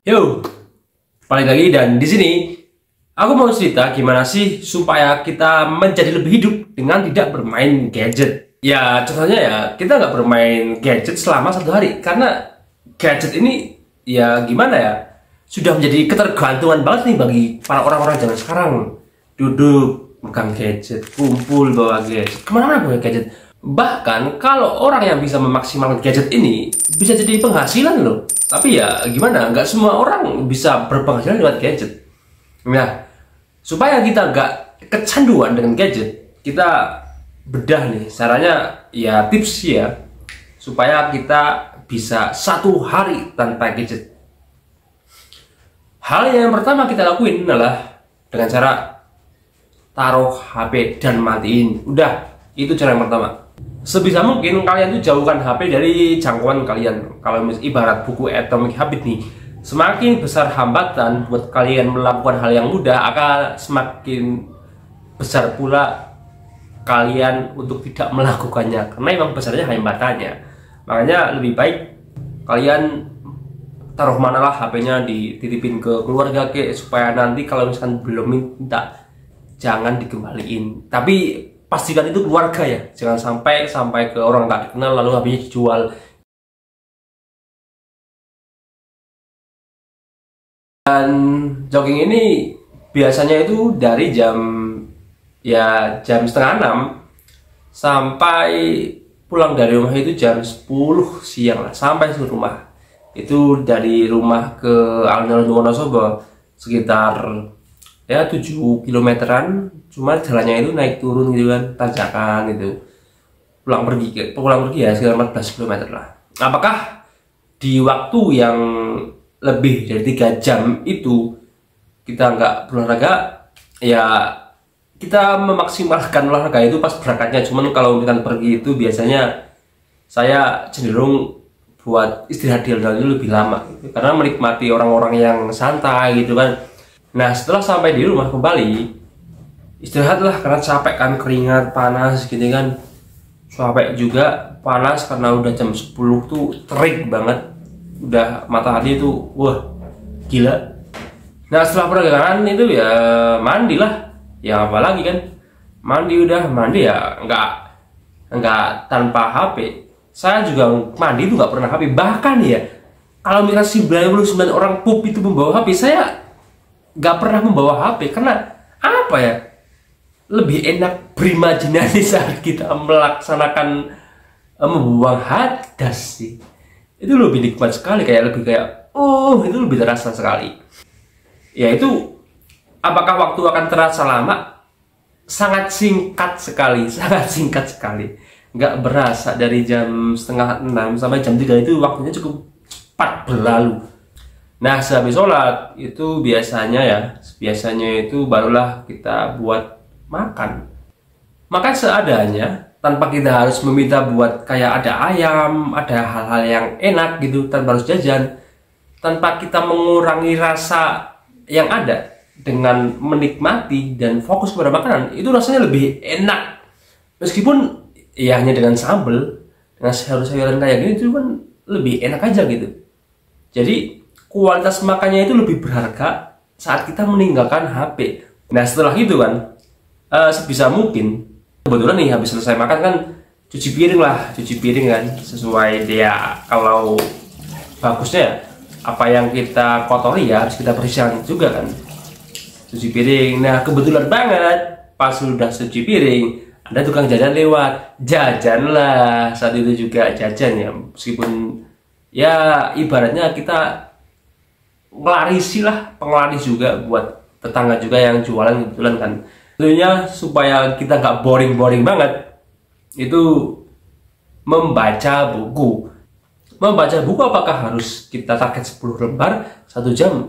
Yo, balik lagi dan di sini aku mau cerita gimana sih supaya kita menjadi lebih hidup dengan tidak bermain gadget. Ya, contohnya ya kita nggak bermain gadget selama 1 hari karena gadget ini ya gimana ya sudah menjadi ketergantungan banget nih bagi para orang-orang zaman sekarang. Duduk pegang gadget, kumpul bawa gadget, kemana-mana bawa gadget. Bahkan kalau orang yang bisa memaksimalkan gadget ini bisa jadi penghasilan loh. Tapi ya gimana, nggak semua orang bisa berpenghasilan lewat gadget. Nah, supaya kita nggak kecanduan dengan gadget, kita bedah nih caranya ya tips ya supaya kita bisa 1 hari tanpa gadget. Hal yang pertama kita lakuin adalah dengan cara taruh HP dan matiin. Udah, itu cara yang pertama. Sebisa mungkin kalian tuh jauhkan HP dari jangkauan kalian. Kalau ibarat buku Atomic Habits nih, semakin besar hambatan buat kalian melakukan hal yang mudah, akan semakin besar pula kalian untuk tidak melakukannya. Karena memang besarnya hambatannya. Makanya lebih baik kalian taruh manalah HP-nya, dititipin ke keluarga supaya nanti kalau misalkan belum minta jangan dikembaliin. Tapi pastikan itu keluarga ya, jangan sampai ke orang tak dikenal lalu habisnya dijual. Dan jogging ini biasanya itu dari jam setengah 6 sampai pulang dari rumah itu jam 10 siang lah, sampai ke rumah. Itu dari rumah ke Alun-Alun Wonosobo sekitar ya 7 kilometeran, cuma jalannya itu naik turun gitu kan, tanjakan gitu. Pulang pergi ya sekitar 14 km lah. Apakah di waktu yang lebih dari 3 jam itu kita nggak berolahraga? Ya kita memaksimalkan olahraga itu pas berangkatnya. Cuman kalau misalkan pergi itu biasanya saya cenderung buat istirahat di alun-alun lebih lama gitu, karena menikmati orang-orang yang santai gitu kan. Nah, setelah sampai di rumah kembali, istirahatlah karena capek kan, keringat, panas gitu kan. Capek juga, panas karena udah jam 10 tuh terik banget. Udah matahari tuh, wah, gila. Nah, setelah peregangan itu ya mandilah. Ya apalagi kan, mandi ya nggak tanpa HP. Saya juga mandi itu nggak pernah HP. Bahkan ya, kalau misalnya 99 orang pup itu membawa HP, saya nggak pernah membawa HP karena apa ya, lebih enak berimajinasi saat kita melaksanakan membuang hadas sih. Itu lebih nikmat sekali, lebih kayak itu lebih terasa sekali. Ya itu, apakah waktu akan terasa lama? Sangat singkat sekali, sangat singkat sekali. Nggak berasa, dari jam setengah 6 sampai jam 3 itu waktunya cukup cepat berlalu. Nah, sehabis sholat itu biasanya itu barulah kita buat makan. Makan seadanya, tanpa kita harus meminta buat kayak ada ayam, ada hal-hal yang enak gitu, tanpa harus jajan. Tanpa kita mengurangi rasa yang ada, dengan menikmati dan fokus pada makanan, itu rasanya lebih enak. Meskipun ya hanya dengan sambal, dengan sayur-sayuran kayak gini, itu kan lebih enak aja gitu. Jadi kualitas makannya itu lebih berharga saat kita meninggalkan HP. Nah, setelah itu kan sebisa mungkin, kebetulan nih habis selesai makan kan cuci piring kan, sesuai dia. Kalau bagusnya apa yang kita kotori ya harus kita bersihkan juga kan, cuci piring. Nah, kebetulan banget pas sudah cuci piring ada tukang jajan lewat, jajan lah. Saat itu juga jajan ya, meskipun ya ibaratnya kita ngelarisi lah, penglaris juga buat tetangga juga yang jualan kebetulan kan. Tentunya supaya kita nggak boring banget, itu membaca buku. Membaca buku apakah harus kita target 10 lembar 1 jam?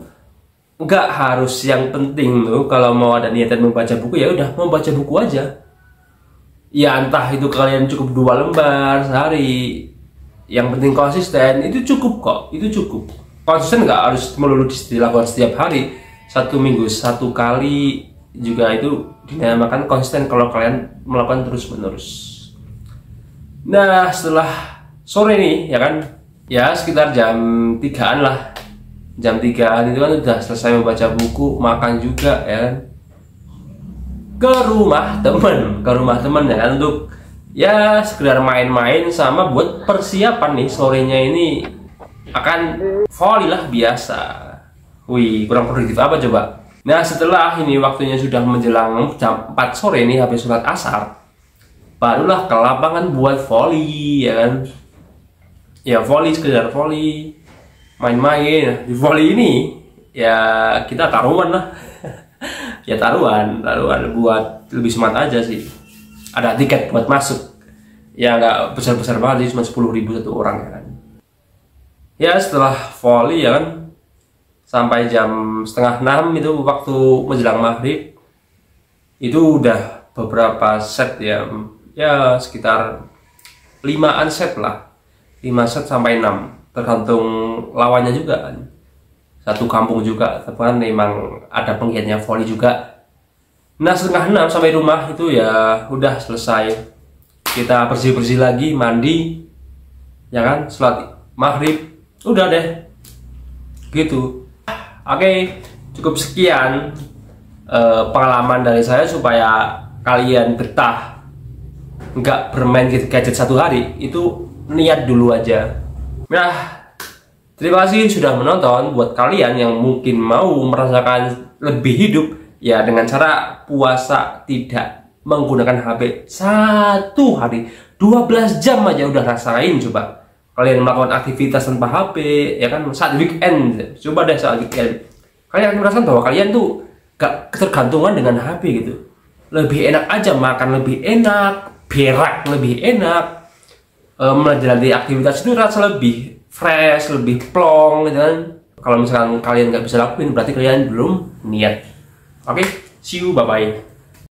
Nggak harus. Yang penting tuh kalau mau ada niatan membaca buku, ya udah membaca buku aja. Ya entah itu kalian cukup 2 lembar sehari, yang penting konsisten, itu cukup kok, itu cukup. Konsisten nggak harus melulu dilakukan setiap hari, 1 minggu 1 kali juga itu dinamakan konsisten kalau kalian melakukan terus menerus. Nah, setelah sore nih ya kan, ya sekitar jam 3-an lah, jam 3-an itu kan udah selesai membaca buku, makan juga ya kan, ke rumah temen ya kan, untuk ya sekedar main-main sama buat persiapan nih sorenya ini akan volley lah biasa. Wih, kurang produktif apa coba. Nah setelah ini waktunya sudah menjelang jam 4 sore nih, habis sholat asar, barulah ke lapangan buat volley ya kan. Ya volley, sekedar volley, main-main. Di volley ini ya kita taruhan lah. Ya taruhan buat lebih semangat aja sih. Ada tiket buat masuk. Ya nggak besar-besar banget, cuma 10.000 satu orang ya kan. Ya setelah volley ya kan, sampai jam setengah 6 itu waktu menjelang maghrib, itu udah beberapa set ya, ya sekitar 5-an set lah, 5 set sampai 6 tergantung lawannya juga kan. Satu kampung juga, tapi kan memang ada penggiatnya volley juga. Nah setengah 6 sampai rumah itu ya udah selesai, kita bersih-bersih lagi, mandi ya kan, sholat maghrib, udah deh gitu. Oke, cukup sekian pengalaman dari saya supaya kalian betah nggak bermain gadget satu hari. Itu niat dulu aja. Nah, terima kasih sudah menonton. Buat kalian yang mungkin mau merasakan lebih hidup ya dengan cara puasa tidak menggunakan HP satu hari, 12 jam aja udah rasain. Coba kalian melakukan aktivitas tanpa HP ya kan, saat weekend. Coba deh saat weekend kalian merasakan bahwa kalian tuh gak ketergantungan dengan HP gitu. Lebih enak aja, makan lebih enak, berak lebih enak, menjalani aktivitas itu rasa lebih fresh, lebih plong gitu kan. Kalau misalkan kalian nggak bisa lakuin, berarti kalian belum niat. Oke, see you, bye bye.